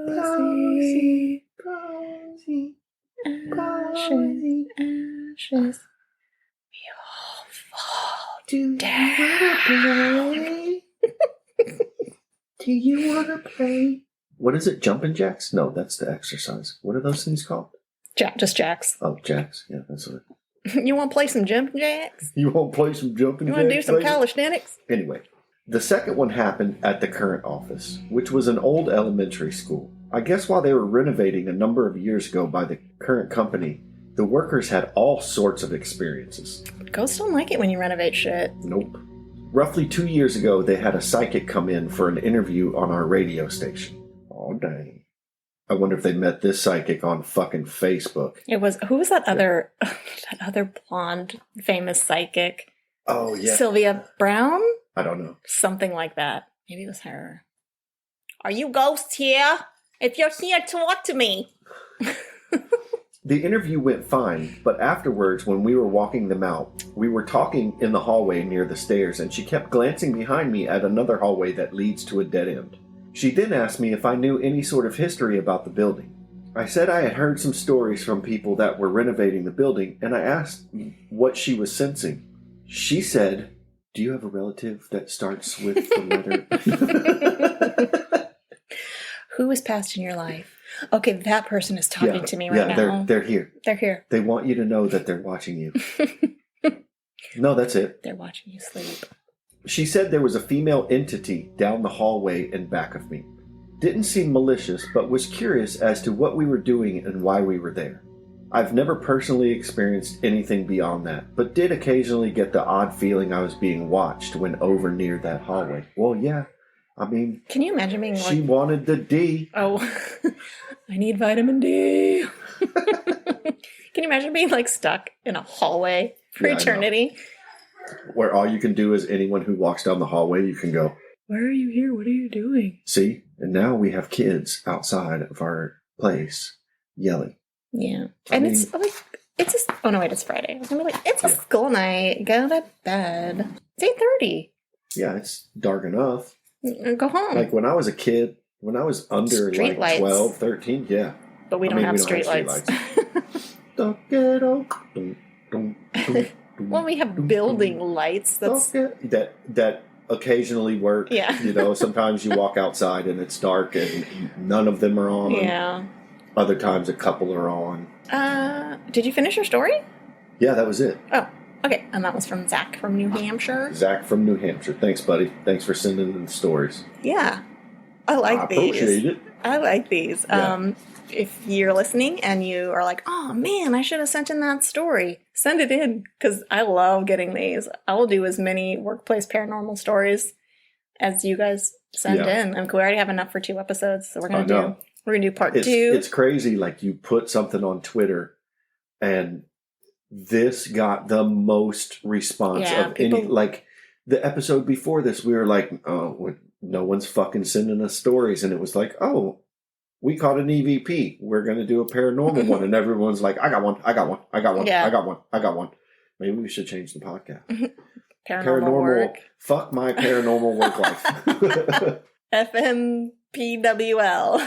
S2: posy, ashes, ashes. We all fall down.
S1: Do you want to play? What is it? Jumping jacks? No, that's the exercise. What are those things called?
S2: Just jacks.
S1: Oh, jacks. Yeah, that's what.
S2: You want to play some jumping jacks?
S1: You want to play some jumping jacks?
S2: You want to do some calisthenics?
S1: Anyway, the second one happened at the current office, which was an old elementary school. I guess while they were renovating a number of years ago by the current company, the workers had all sorts of experiences.
S2: Ghosts don't like it when you renovate shit.
S1: Nope. Roughly 2 years ago, they had a psychic come in for an interview on our radio station. Oh, dang. I wonder if they met this psychic on fucking Facebook.
S2: Who was that other blonde famous psychic?
S1: Oh, yeah.
S2: Sylvia Brown?
S1: I don't know.
S2: Something like that. Maybe it was her. Are you ghosts here? If you're here, talk to me.
S1: The interview went fine, but afterwards, when we were walking them out, we were talking in the hallway near the stairs, and she kept glancing behind me at another hallway that leads to a dead end. She then asked me if I knew any sort of history about the building. I said I had heard some stories from people that were renovating the building, and I asked what she was sensing. She said, "Do you have a relative that starts with the letter?"
S2: Who has passed in your life? Okay, that person is talking to me right now.
S1: They're here.
S2: They're here.
S1: They want you to know that they're watching you. No, that's it.
S2: They're watching you sleep.
S1: She said there was a female entity down the hallway in back of me. Didn't seem malicious, but was curious as to what we were doing and why we were there. I've never personally experienced anything beyond that, but did occasionally get the odd feeling I was being watched when over near that hallway. Well, yeah. I mean...
S2: Can you imagine being
S1: she wanted the D.
S2: Oh, I need vitamin D. Can you imagine being, like, stuck in a hallway for eternity?
S1: Where all you can do is anyone who walks down the hallway, you can go,
S2: "Why are you here? What are you doing?"
S1: See? And now we have kids outside of our place yelling.
S2: Yeah. It's just... Oh, no, wait, it's Friday. I was going to be like, it's a school night. Go to bed. It's 8:30.
S1: Yeah, it's dark enough.
S2: Go home.
S1: Like when I was a kid, when I was under
S2: street
S1: like
S2: lights.
S1: 12, 13, yeah.
S2: But we don't have street lights. Well, we have building lights.
S1: That occasionally work.
S2: Yeah.
S1: You know, sometimes you walk outside and it's dark and none of them are on.
S2: Yeah.
S1: Other times a couple are on.
S2: Did you finish your story?
S1: Yeah, that was it.
S2: Oh, okay. And that was from Zach from New Hampshire.
S1: Zach from New Hampshire. Thanks, buddy. Thanks for sending in the stories.
S2: Yeah. I like these.
S1: I appreciate it.
S2: I like these.
S1: Yeah.
S2: If you're listening and you are like, oh man, I should have sent in that story, send it in because I love getting these. I will do as many workplace paranormal stories as you guys send in. And we already have enough for 2 episodes, so we're gonna do part 2.
S1: It's crazy. Like you put something on Twitter, and this got the most response of any. Like the episode before this, we were like, oh, no one's fucking sending us stories, and it was like, oh. We caught an EVP. We're going to do a paranormal one. And everyone's like, I got one. Maybe we should change the podcast.
S2: Paranormal work.
S1: Fuck my paranormal work life.
S2: FMPWL.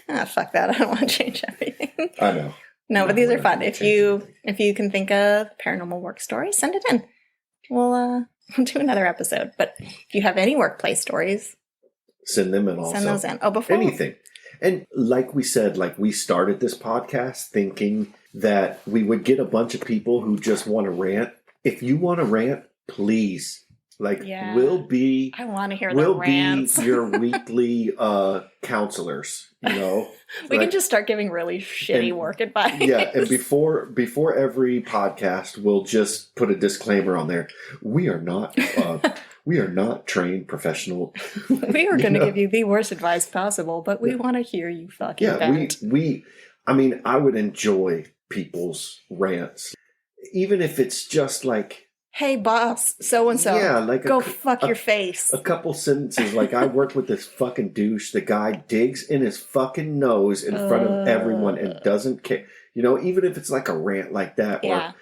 S2: Fuck that. I don't want to change everything.
S1: I know.
S2: No, but these are fun. If you can think of paranormal work stories, send it in. We'll do another episode. But if you have any workplace stories,
S1: send them in also.
S2: Send those in. Oh, before
S1: anything. And like we said, like we started this podcast thinking that we would get a bunch of people who just want to rant. If you want to rant, please. Like,
S2: I want to hear the rants.
S1: Be your weekly counselors, you know?
S2: We can just start giving really shitty work advice.
S1: Yeah, and before every podcast, we'll just put a disclaimer on there. We are not trained professional.
S2: We are going to give you the worst advice possible, but we want to hear you fucking vent.
S1: I mean, I would enjoy people's rants. Even if it's just like,
S2: hey, boss, so-and-so, go fuck your face.
S1: A couple sentences, like, I work with this fucking douche. The guy digs in his fucking nose in front of everyone and doesn't care. You know, even if it's like a rant like that.
S2: Yeah.
S1: Or,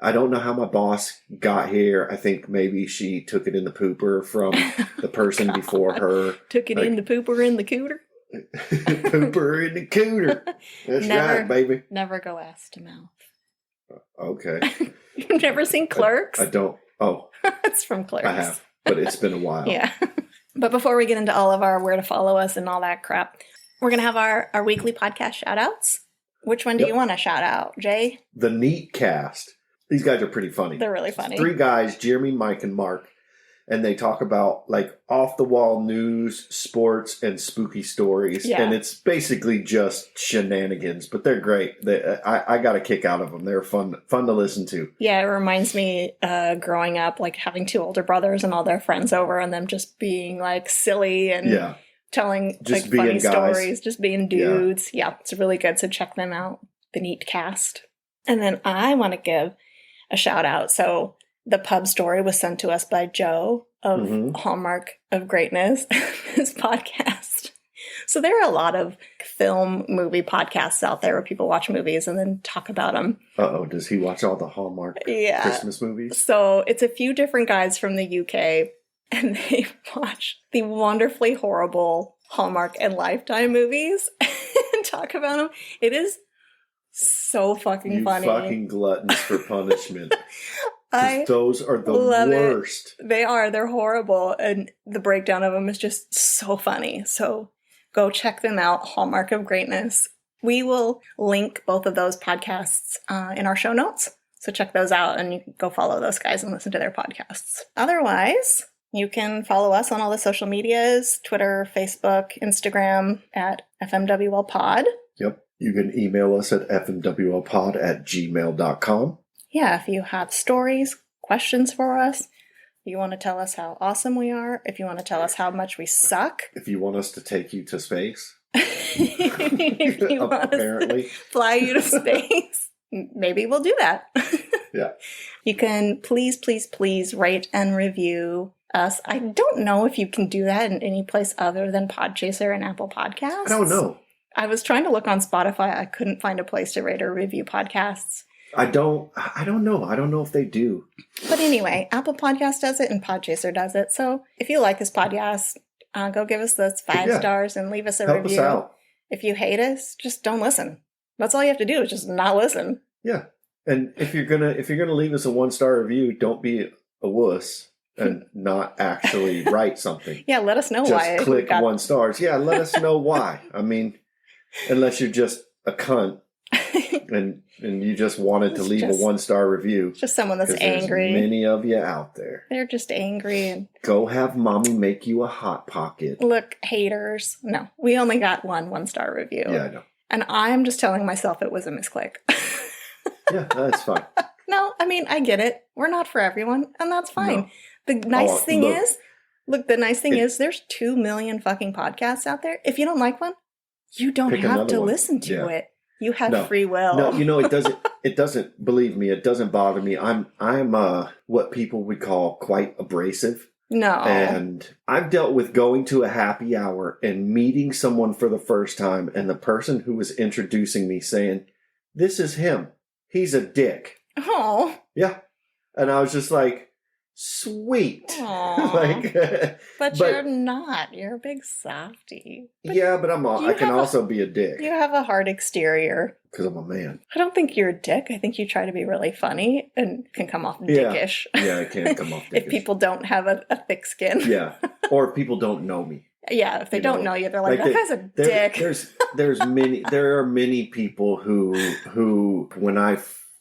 S1: I don't know how my boss got here. I think maybe she took it in the pooper from the person before her.
S2: Took it in the pooper in the cooter.
S1: Pooper in the cooter. That's right, baby.
S2: Never go ass to mouth.
S1: Okay.
S2: You've never seen Clerks?
S1: I don't. Oh.
S2: It's from Clerks.
S1: I have, but it's been a while.
S2: Yeah. But before we get into all of our where to follow us and all that crap, we're going to have our weekly podcast shout-outs. Which one do you want to shout out, Jay?
S1: The Neat Cast. These guys are pretty funny.
S2: They're really funny.
S1: 3 guys, Jeremy, Mike, and Mark. And they talk about like off-the-wall news, sports, and spooky stories. Yeah. And it's basically just shenanigans, but they're great. I got a kick out of them. They're fun to listen to.
S2: Yeah, it reminds me growing up, like having 2 older brothers and all their friends over and them just being like silly and telling just like funny stories, just being dudes. Yeah, it's really good. So check them out, the Neat Cast. And then I want to give a shout out. So the pub story was sent to us by Joe of Hallmark of Greatness, his podcast. So there are a lot of film movie podcasts out there where people watch movies and then talk about them.
S1: Uh-oh, does he watch all the Hallmark Christmas movies?
S2: So it's a few different guys from the UK, and they watch the wonderfully horrible Hallmark and Lifetime movies and talk about them. It is so fucking funny.
S1: You fucking gluttons for punishment. Those are the worst.
S2: They are. They're horrible. And the breakdown of them is just so funny. So go check them out. Hallmark of Greatness. We will link both of those podcasts in our show notes. So check those out and you can go follow those guys and listen to their podcasts. Otherwise, you can follow us on all the social medias, Twitter, Facebook, Instagram at FMWLpod.
S1: Yep. You can email us at fmwlpod@gmail.com.
S2: Yeah, if you have stories, questions for us, if you want to tell us how awesome we are, if you want to tell us how much we suck.
S1: If you want us to take you to space.
S2: If you want us to fly you to space, maybe we'll do that.
S1: Yeah.
S2: You can please rate and review us. I don't know if you can do that in any place other than Podchaser and Apple Podcasts.
S1: I don't know.
S2: I was trying to look on Spotify. I couldn't find a place to rate or review podcasts.
S1: I don't know. I don't know if they do.
S2: But anyway, Apple Podcast does it and Podchaser does it. So if you like this podcast, go give us those 5 stars and leave us a review.
S1: Help us out.
S2: If you hate us, just don't listen. That's all you have to do is just not listen.
S1: Yeah. And if you're gonna leave us a 1-star review, don't be a wuss and not actually write something.
S2: Yeah, let us know
S1: just
S2: why.
S1: Just click 1 stars. Yeah, let us know why. I mean, unless you're just a cunt. And you just wanted to leave a 1-star review.
S2: Just someone that's angry.
S1: There's many of you out there.
S2: They're just angry. And
S1: go have mommy make you a Hot Pocket.
S2: Look, haters. No, we only got 1-star review.
S1: Yeah, I know.
S2: And I'm just telling myself it was a misclick.
S1: Yeah, that's fine.
S2: No, I mean, I get it. We're not for everyone, and that's fine. No. The nice thing is, there's 2 million fucking podcasts out there. If you don't like one, you don't have to listen to it. You have free will.
S1: No, you know, it doesn't, believe me, it doesn't bother me. I'm what people would call quite abrasive.
S2: No.
S1: And I've dealt with going to a happy hour and meeting someone for the first time and the person who was introducing me saying, "This is him. He's a dick."
S2: Oh.
S1: Yeah. And I was just like, sweet.
S2: Aw. But you're not. You're a big softie.
S1: Yeah, but I can also be a dick.
S2: You have a hard exterior.
S1: Because I'm a man.
S2: I don't think you're a dick. I think you try to be really funny and can come off dickish.
S1: Yeah, I can come off dickish.
S2: If people don't have a thick skin.
S1: Yeah, or if people don't know me.
S2: Yeah, if they don't know you, they're like, that guy's a dick.
S1: There are many people who when I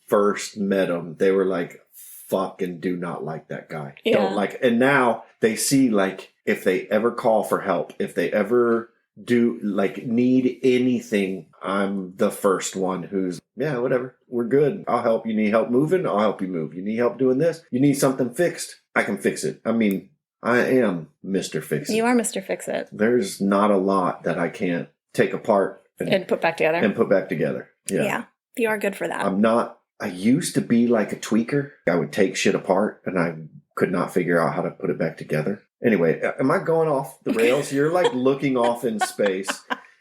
S1: first met them, they were like, fucking do not like that guy.
S2: Yeah.
S1: Don't like, and now they see, like, if they ever call for help, if they ever do, like, need anything, I'm the first one who's, yeah, whatever, we're good. I'll help. You need help moving? I'll help you move. You need help doing this? You need something fixed? I can fix it. I mean, I am Mr. Fix-It.
S2: You are Mr. Fix-It.
S1: There's not a lot that I can't take apart
S2: and put back together.
S1: Yeah.
S2: You are good for that.
S1: I used to be like a tweaker. I would take shit apart and I could not figure out how to put it back together. Anyway, am I going off the rails? You're like looking off in space.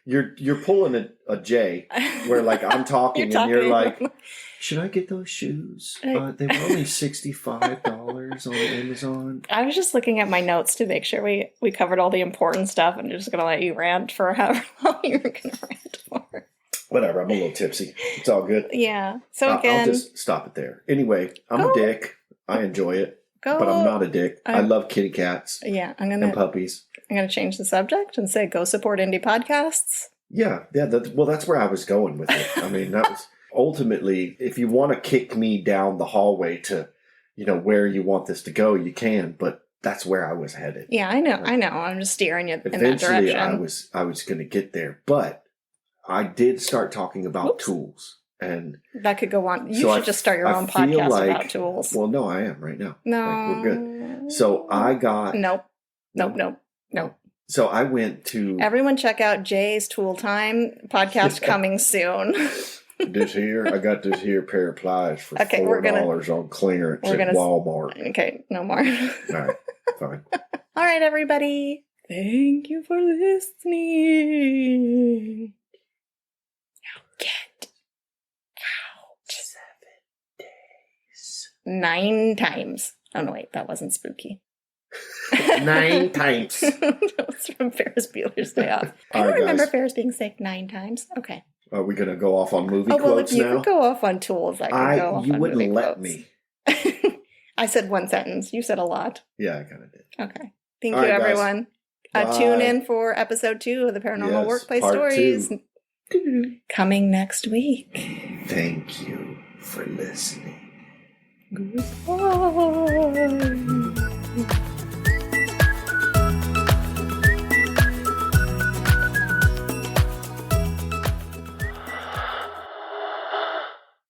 S1: You're pulling a J where, like, I'm talking and you're like, should I get those shoes? They were only $65 on Amazon.
S2: I was just looking at my notes to make sure we covered all the important stuff, and just going to let you rant for however long you were going to rant for.
S1: Whatever, I'm a little tipsy. It's all good.
S2: Yeah. So again,
S1: I'll just stop it there. Anyway, I'm a dick. I enjoy it. But I'm not a dick. I love kitty cats.
S2: Yeah,
S1: and puppies.
S2: I'm gonna change the subject and say go support indie podcasts.
S1: Yeah. That's where I was going with it. I mean, that was ultimately, if you want to kick me down the hallway to, where you want this to go, you can. But that's where I was headed.
S2: Yeah, I know. I'm just steering you in that direction.
S1: Eventually, I was going to get there, but I did start talking about tools. And
S2: that could go on. You should just start your own podcast about tools.
S1: Well, no, I am right now.
S2: No.
S1: We're good. So I got...
S2: Nope.
S1: So I went to...
S2: Everyone check out Jay's Tool Time podcast coming soon.
S1: I got this here pair of pliers for $4 on clearance at Walmart.
S2: Okay, no more.
S1: All right, fine.
S2: All right, everybody. Thank you for listening. Now get 9 times. Oh, no, wait. That wasn't spooky.
S1: 9 times.
S2: That was from Ferris Bueller's Day Off. I don't remember Ferris being sick 9 times. Okay.
S1: Are we going to go off on movie quotes now?
S2: Well, if you could go off on tools, I could go off on movie quotes. You wouldn't let me. I said 1 sentence. You said a lot.
S1: Yeah, I kind of did.
S2: Okay. Thank you, everyone. Tune in for episode 2 of the Paranormal Workplace Stories. 2. Coming next week.
S1: Thank you for listening.
S2: Goodbye.